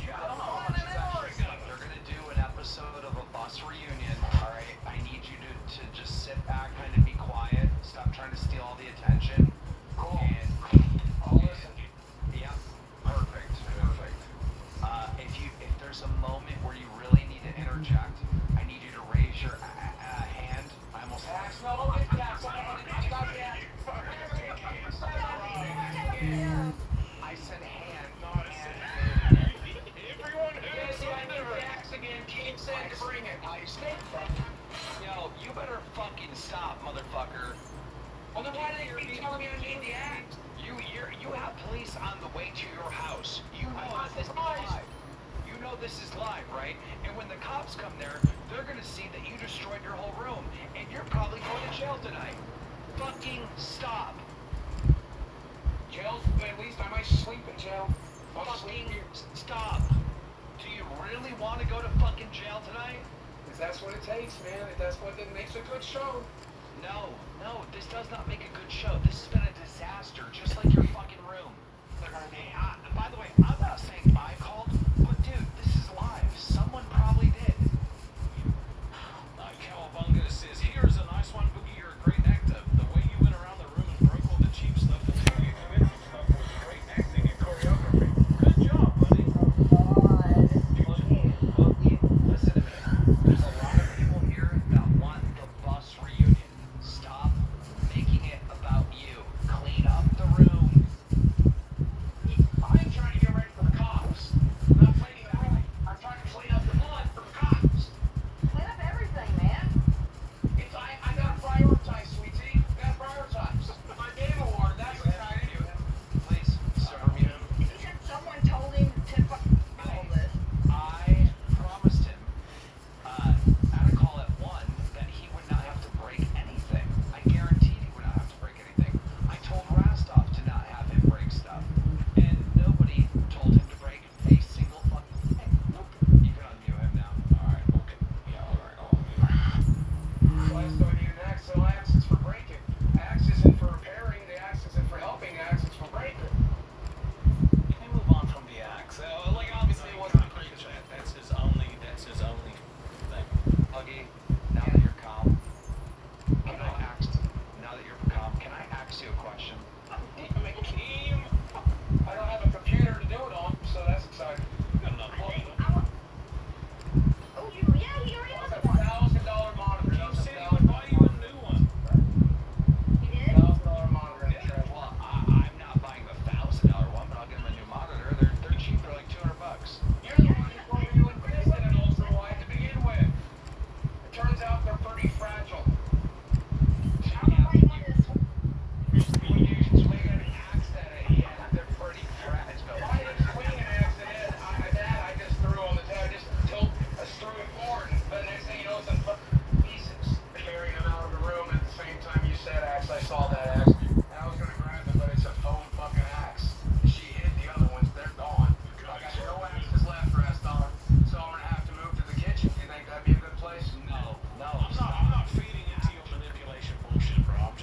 Yeah, I don't know how much it's actually got. They're gonna do an episode of a bus reunion, alright? I need you to just sit back, kind of be quiet, stop trying to steal all the attention. Cool. And I'll listen. yeah, perfect. If there's a moment where you really need to interject, I need you to raise your hand. I almost Axe, no, don't get the axe. I got the axe. I said hand. Everyone Yes, I need the axe again. Kate said to bring it. I said that. Yo, you better fucking stop, motherfucker. Well, then why do they keep telling me I need the axe? You have police on the way to your house. You know that this is live. You know this is live, right? And when the cops come there, they're gonna see that you destroyed your whole room, and you're probably going to jail tonight. Fucking stop. Jail? At least I might sleep in jail. Fucking stop. Do you really want to go to fucking jail tonight? If that's what it takes, man. If that's what it makes a good show. No, this does not make a good show. This has been a disaster, just like your fucking room. By the way, I'm not saying I called, but dude, this is live. Someone probably did. Cowabunga says, here's a nice one, Boogie, you're a great actor. The way you went around the room and broke all the cheap stuff and the expensive stuff was great acting and choreography. Good job, buddy. Listen to me. There's a lot of people here that want the bus reunion. Stop making it about you. Clean up the room. I ain't trying to get ready for the cops. I'm not cleaning the room. I'm trying to clean up the blood for the cops. Clean up everything, man. I gotta prioritize, sweetie. Gotta prioritize. My game award, that's what I do. Please, serve me. He said someone told him to all this. I promised him at a call at 1 that he would not have to break anything. I guaranteed he would not have to break anything. I told Rastov to not have him break stuff. And nobody told him to break a single fucking thing. Nope. You can unmute him now. Alright, okay. Yeah, alright. Why do I need an axe? So axe is for breaking. Axe isn't for repairing. The axe isn't for helping. The axe is for breaking. Can we move on from the axe? Like, obviously, it wasn't a great chat. That's his only thing. Huggy, now that you're calm, can I ask you a question? Akeem. I don't have a computer to do it on, so that's exciting. Got enough. Oh, yeah, he already has That's a one. $1,000 monitor. He That's a said he would buy you a new one. He did? $1,000 monitor. Well, I'm not buying the $1,000 one, but I'll get him a new monitor. They're cheap. They're like $200. You're the one who told me you invested in ultra wide to begin with. It turns out they're pretty fragile. I'm the right one this one. When you swing an axe at it, yeah, they're pretty fragile. Why did you swing an axe at it? I just threw on the table. I just threw it forward. But next thing you know, it's in pieces. Carrying them out of the room at the same time you said axe. I saw that axe. And I was going to grab it, but it's a foam fucking axe. She hid the other ones. They're gone. I got no axes left, Rastar. So I'm going to have to move to the kitchen. You think that'd be a good place? No. I'm not feeding into your manipulation bullshit, bro. I'm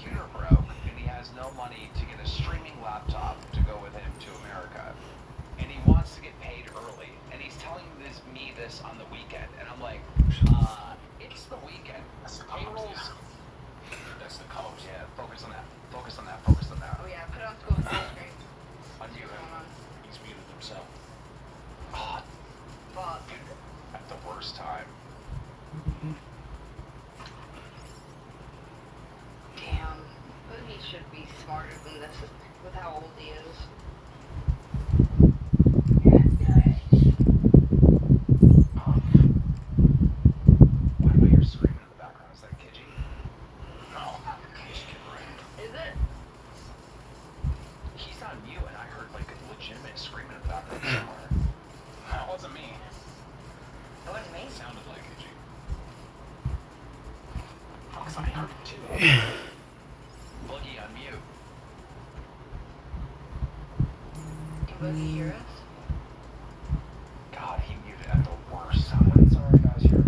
computer broke, and he has no money to get a streaming laptop to go with him to America. And he wants to get paid early. And he's telling me this on the weekend. And I'm like, it's the weekend. Payrolls. That's the coach. Yeah, focus on that. Focus on that. Focus on that. Oh yeah, put on school screen. Unmute him. He's muted himself. Fuck. At the worst time. Damn. Boogie should be smarter than this with how old he is. Why do I hear screaming in the background? Is that Kiji? No. Kiji can rap. Is it? He's on mute, and I heard like a legitimate screaming in the background somewhere. No, it wasn't me. It wasn't me. It sounded like Kiji. Because I heard it too. Boogie on mute. Can Boogie hear us? God, he muted at the worst time. Sorry, guys, here.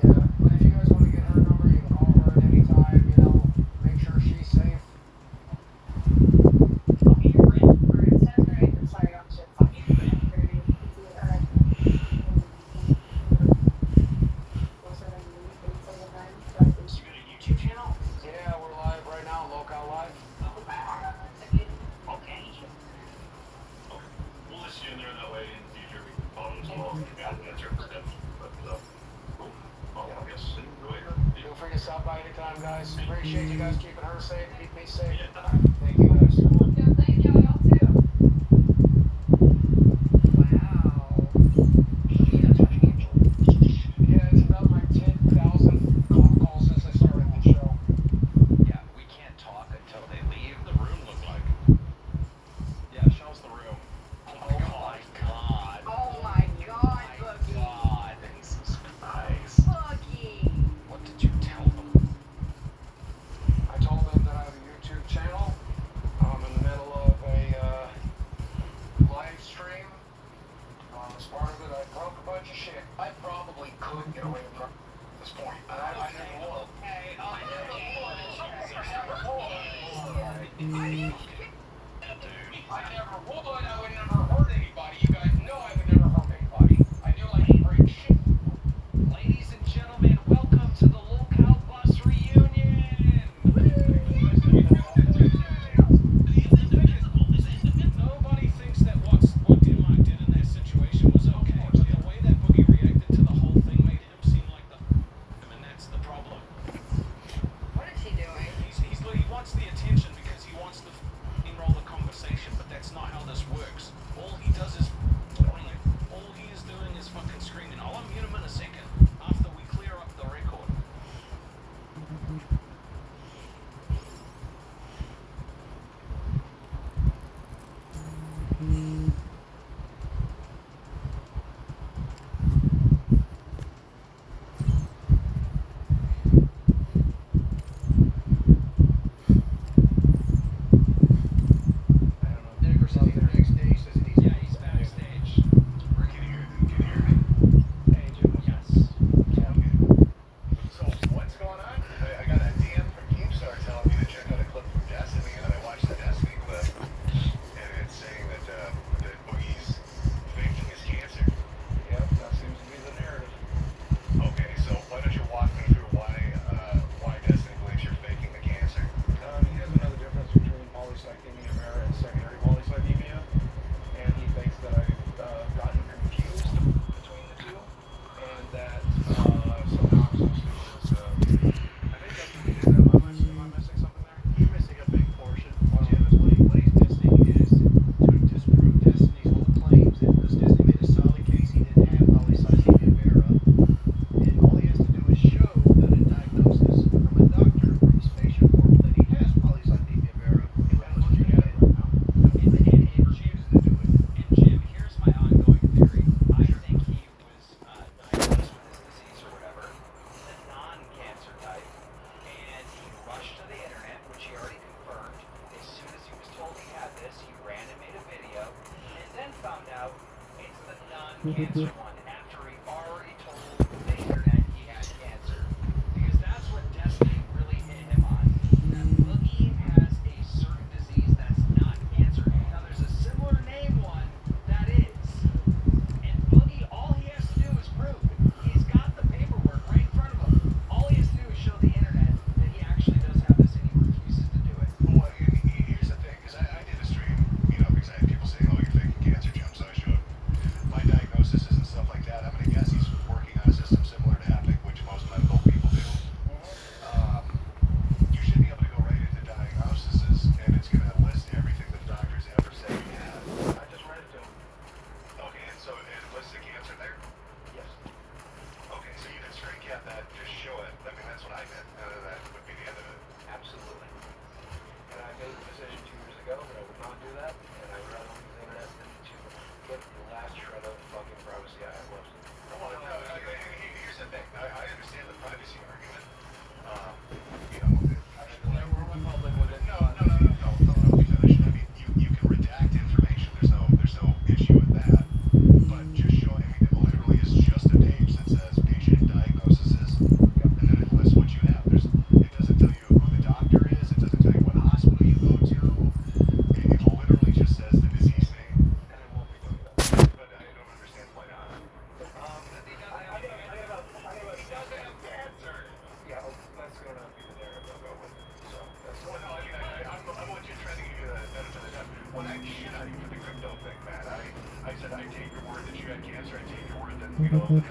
Yeah, but if you guys want to get her number, you can call her at any time, you know, make sure she's safe. Okay, your friend for instance, right? Sorry, I'm shit. YouTube channel? Yeah, we're live right now, Local Live. Okay. We'll list you in there that way in the future. We can follow us along. Yeah, that's your step. But, cool. Well, I guess enjoy your Feel free to stop by anytime, guys. Appreciate you guys keeping her safe, keep me safe. Yeah. Thank you, guys. Yeah, thank y'all too. Wow. Yeah, it's financial. Yeah, it's about my 10,000 calls since I started the show. Yeah, we can't talk until they leave. The room looked like. Yeah, show us the room. Oh my god. Oh my god, Boogie. God. Jesus Christ. Boogie. What did you tell them? I told them that I have a YouTube channel. I'm in the middle of a live stream. As part of it, I broke a bunch of shit. I probably could get away with it at this point. And I never will. I never would. I would never hurt anybody. You guys know I would never hurt anybody. I knew I could break shit. Ladies and gentlemen, welcome to the Locale Bus Reunion! Nobody thinks that what Denmark did in that situation was okay, but the way that Boogie reacted to the whole thing made him seem like the and that's the problem. What is he doing? He wants the attention because he wants to enroll the conversation, but that's not how this works. All he does is all he is doing is fucking screaming. I'll unmute him in a second after we clear up the record. Denver says he's backstage, says he's Yeah, he's backstage. Rick, can you hear me? Hey, Jim. Yes. So, what's going on? I got a DM from Keemstar telling me to check out a clip from Destiny, and then I watched the Destiny clip, and it's saying that Boogie's faking his cancer. Yep, that seems to be the narrative. Okay, so why don't you walk me through why Destiny believes you're faking the cancer? He doesn't know the difference between polycythemia vera and secondary polycythemia, and he thinks that I've gotten confused between the two, and that somehow I'm supposed to I think that's what it is. Am I missing something there? You're missing a big portion. Jim, what he's missing is to disprove Destiny's whole claims that because Destiny made a solid case he didn't have polycythemia vera, and all he has to do is show that a diagnosis from a doctor where his patient form that he has polycythemia vera, and that's what you get. And he refuses to do it. And Jim, here's my ongoing theory. I think he was diagnosed with this disease or whatever, the non-cancer type, and he rushed to the internet, which he already confirmed. As soon as he was told he had this, he ran and made a video, and then found out it's the non-cancer one after he already told the internet he had cancer. Because that's what Destiny we all